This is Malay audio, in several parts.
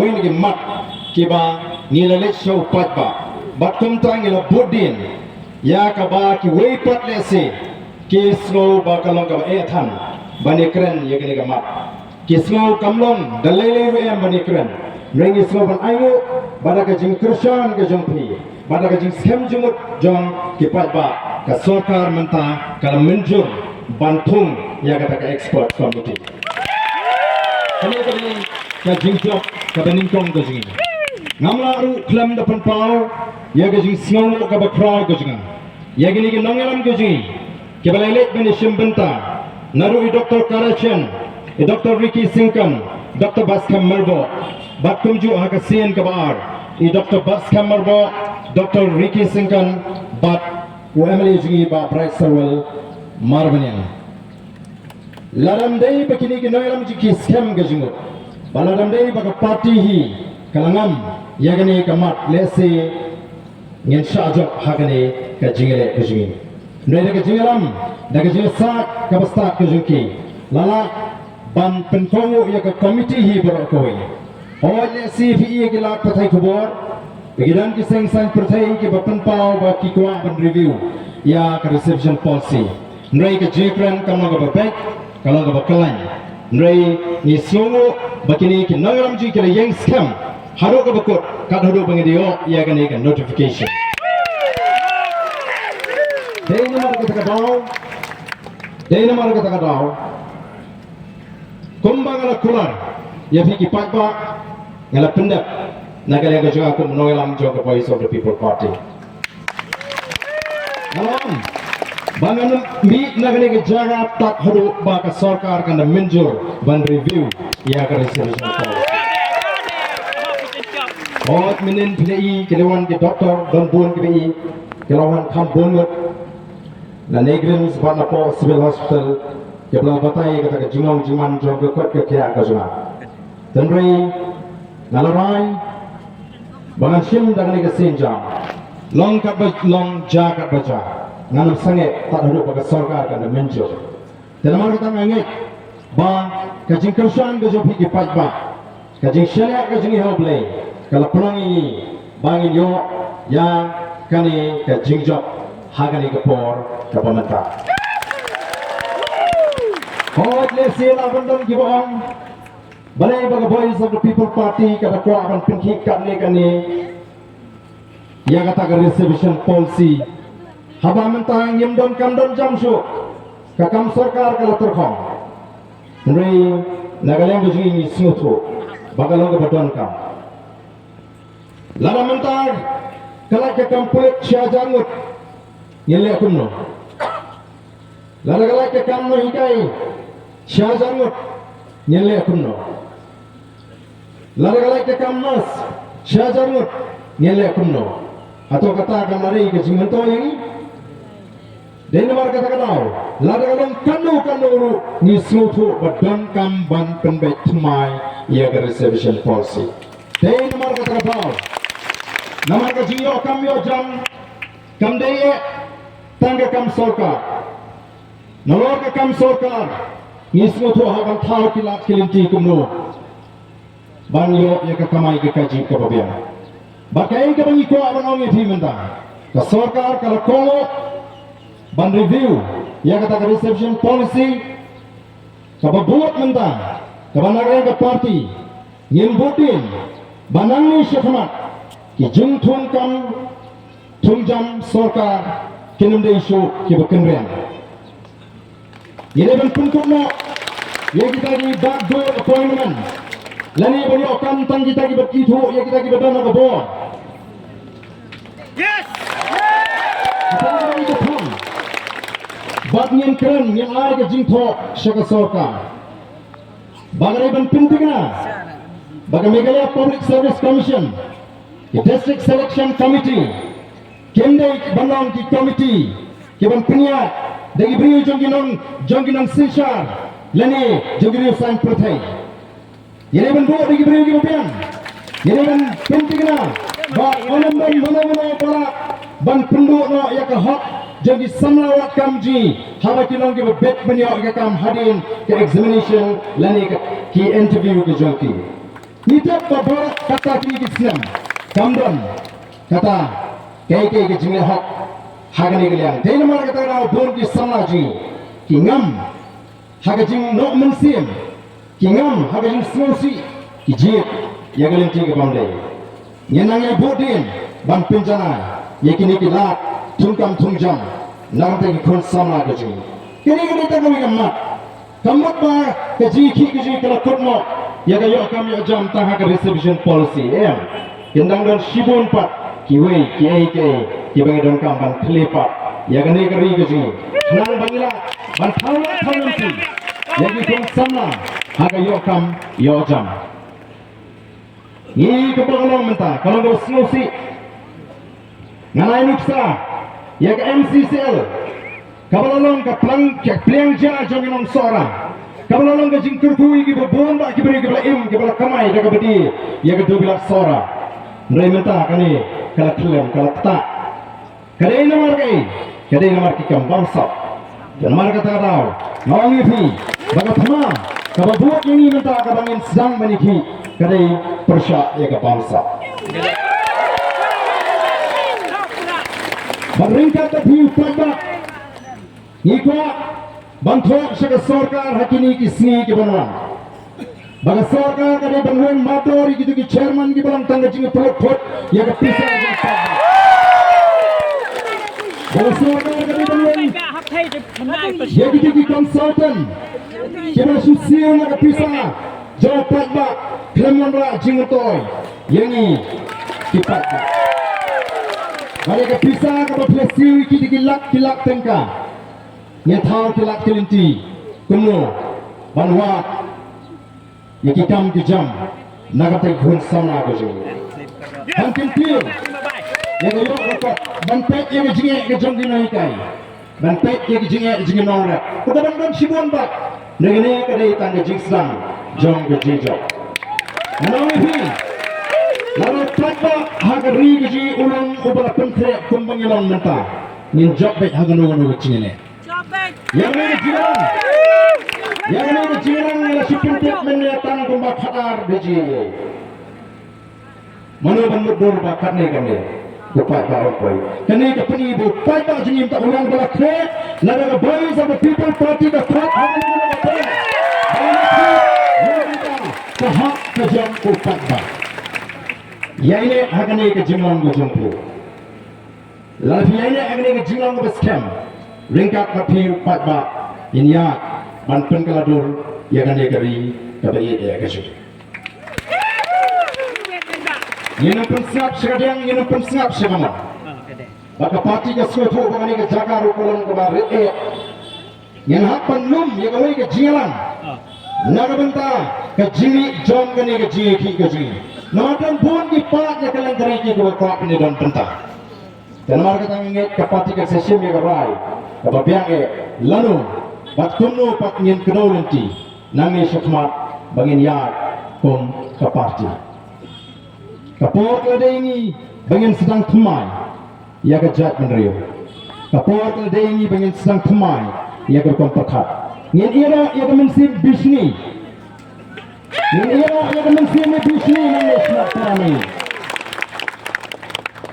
win ke mat kiba nilale show patba batum tang ila budin ya kaba ki wei pat lese ki snow ba kalong ka ethan banikren yegni ga mat ki snow kamlong dalele we am banikren ring snow ban ayu badaka jing krishan ke jongpi badaka jing sem jumut jong ki patba ka sarkar menta kala menjur bantung ya kata ka expert committee kami ka jing job ka beningkong ka jing ngamla ru klam da pan pau ya ka jing snow ka ba kra ka jing ya gini ke nongelam ka jing ke balai beni shimbenta naru i dr karachen i dr ricky singkan dr baskam merbo bakum ju ha ka sien ka bar i dr baskam merbo dr ricky singkan bat UMLA jing ba bright sarwal marvanian laram dei bakini ke nongelam jiki scam ka jing baladam dei baka party hi kalangam yagane kamat lese ngin shajok hagane ka jingele ka jingi ndai daga jingalam daga jinsak ka basta ka jinki lala ban penkongo ya ka committee hi boro ko wi ole CPE ke la pathai khobor bigidan ki seng sang pathai ke bapan pau ba ki kwa ban review ya ka reception policy ndai ka jekran kamang ka babek kalau ka bakalan ndai ni songo bakini ki nangaram ji ke yang scam haro ka bakot kad hodo bangidio ya ka ne ka notification Dena mar kata daw kumbang ala kular ya fiki pakpa ngala pendap nagale ga juga kum noelam joga voice of the people party nalam bangan mi nagale ga jaga tak hodo ba ka sarkar kan menjur ban review ya ka resolution Hot minin pilih kelawan ke doktor dan buan ke kelawan kam bunut na negrin sebab apa civil hospital ke belah batai kata ke jingong jiman jong ke kuat ke kia ke juma tenri nalarai bangan sim dengan ke senjam long kat long jaga baca nganam sangat tak duduk bagi sarkar kan menjur dan mar kita ngangit ba ke jingkersan ke jom pigi pajba ke jing syariat ke jing hoblay kalau pelang ini bangin yo yang kani ke jingjob hagani ke por ke pemerintah. Hot lesi la bandam ki bohong. Balai baga voice of the people party kata ko akan pinki kani ya kata ke reservation policy. Haba mentang yemdon kamdon jamsu ka kam sarkar kala terkhong. Nri nagaleng bujing ni smutu bagalong ke badon kam. Lala mentang kala ke kam pulik syajangut Yelle kunno. Lala ke kamno hikai syajangut yelle kunno. Lala ke kamnas syajangut yelle kunno. Atau kata kamari ke jimanto yang Denmar kata kadau. Lala kanu ni sutu badan kam ban penbet mai ia ke reservation policy. Denmar kata kadau. Nama ke jiyo kam yo jam kam deye tangga kam sarkar nolor ka kam sarkar ngismo to haban thau kilat kilinti kumno banyo ya ka kamai ke kaji ka babian bakai ka bangi ko aban ongi thi menta ka sarkar ka ko ban review ya ka ta reception policy ka babuat menta ka banagay ka party ngimbutin banangni syafmat ki jungthun kam tungjam sarkar kinum de isu ki bekenrian yele ban puntukno ye kita di backdoor appointment lani bani okam tang kita ki bekitu ye kita ki bedana ke board yes bad nyen keren yang ar ke jingtho shaka sarkar bagare ban pintigna baga Meghalaya Public Service Commission the district selection committee Kendai banang di komiti keban peniat dari beriu jongginong sinshar lani jongginong sang pertai ini ban buat dari beriu kemudian ini ban pentingna ba onam ban mana pala ban penduk no ya ke hak jadi samlawat kamji haba kilong ke bet banyak ke kam hadin ke examination lani ke interview ke jongki Nitap baborak kata kini Islam. Kamdon kata ke jingle hok hagani kalian. Dena mar kata rao bon ki samaji kingam hagajing no mensim kingam hagajing snosi kijit ya kalian tiga bamde. Nyenang ya bodin ban penjana yakini kilat tungkam tungjam nangte ki kon sama gajing. Kini tak kami kamat kamat ba kaji ki kala kutmo ya kayo kami jam tah ka reservation policy kendang dan shibun pat kiwei ki bangi don kam ban klepat ya kani kari gajing nang bangila ban thawang ti ya ki kon sama ha kayo kam yo jam ni kebagalong menta kalau do snosi nganai nuksa ya ke MCCL kabalalong ka plang ja jong inong sora kabalalong ka jing kurkui ki bon ba ki beri ki bala im ki bala kamai da ka bedi ya ke do bila sora nrai menta kani kala klem kala ta kadai namar ki kam bangsa dan mar kata daw nawangi pi baga thama kababuat ini menta ka bangin sedang maniki kadai persya ya ke bangsa Peringkat terhiu pada Iko Bantuan sebagai sorkar hakini kisni ke benar Baga sorkar kadai bantuan matori gitu ki chairman ki balang tangga jingi pelot ya ke pisah jeng pada Baga sorkar kadai bantuan ya gitu ki konsultan Kira susiu ya ke pisah jauh pada Keleman rak jingi toy Yang ni kipat Mereka pisah kepada pelesiu iki kilak tengka. Nyatau kilak kelinti. Kuno. Banwat. Yang kikam kejam. Nagatai gun sana keju. Bantin pil. Yang kayok rapat. Bantek yang kejingek kejam dinaikai. Bantek yang kejingek nongrak. Kuda bandang sibuan bak. Negini kadai tangga jingsang. Jom kejijok. Menang ipi. Lalu tanda hagari gaji ulang ubah pentre kumbangilang menta. Nin job baik haganu kecingene. Yang ini jiran nila sipintit menyatan kumbak hadar gaji. Mana bandur bakat ni kami. Bupat bawang koi. Kini kepeni bupat tak jengim tak ulang balak kre. Lalu boy sama people party dah threat haganu kecingene. Kahak kejam bupat bawang. Ya ini agak ke jinglang go jumpu. Lalu ya ini agak ke jinglang go scam. Ringkat kapi patba inya banpen kaladur ya kan dia kari kata ia ke situ. Ini pun siap sekadang ini pun siap sekamar. Baka parti ke suatu bagani ke jaga rukulan ke barat yang hapan lum ya kau ke jinglang. Naga benta ke jingi jom kan ke jingi ke jingi. Namakan pun di paknya kalian teriki ke wakaf ini dan pentah. Dan mereka tanginget kapati ke sesim ya kerai. Kebabiang lalu bat kuno pat ngin kenau nanti nangis sekhmat bangin yard kum kapati. Kapor kelada ini bangin sedang temai ya kejat menerio. Kapor kelada ini bangin sedang temai ya kerkom perkat. Ngin ira ya kemensim bisni. Ini adalah yang mensiami bisni nangis nak kami.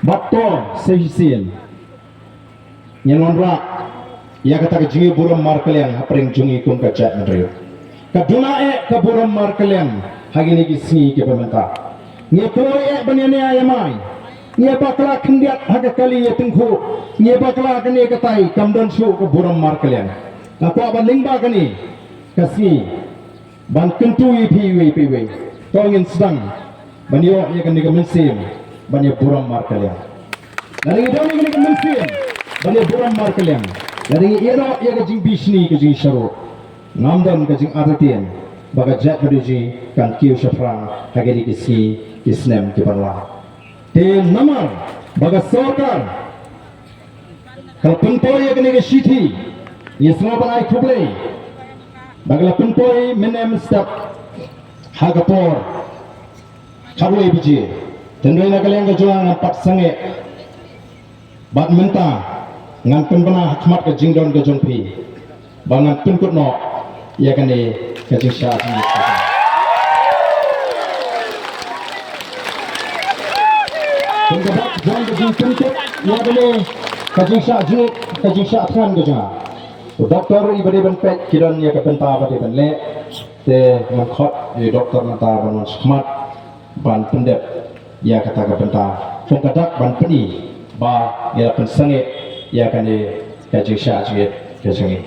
Bato sehisin. Yang nonrak, ia kata kejungi buram markelian apering jungi kum kacak merio. Kaduna ke buram markelian hari ni kisni ke pemerintah. Nia koi banyane ayamai. Nia bakla kendiat haga kali ya tengku. Nia bakla kene katai kamdan syu ke buram markelian. Aku aban lingba kani kasih. Ban tentu ipi tongin sedang banyo ya kan mensim banyo buram markalian dari idon ni kan mensim banyo buram markalian dari iro ya ka jing bisni ka jing sharu ngamdan ka jing artian baga jat berdiji kan kiu syafrang hageri kisi kisnem ki banwa te namar baga sorkar kal pentoy ya kan ke shiti ya semua banai kublai Bagla pentoy menem step hagapor kharoi biji tendoi na kalian ke juang empat sange bat menta ngan penbana hikmat ke jingdon ke jongpi bangan penkut no ya kan ni ke jingsa Penggerak jangan bagi penting ia boleh kaji syajuk kaji syakhan ke jangan. Doktor ibadi ban pek kiran ia ke penta badi ban le te mengkhot doktor mata ban smart ban pendep ia kata ke penta penggerak ban peni ba ia pen sange ia kan kaji syajuk ke jangan.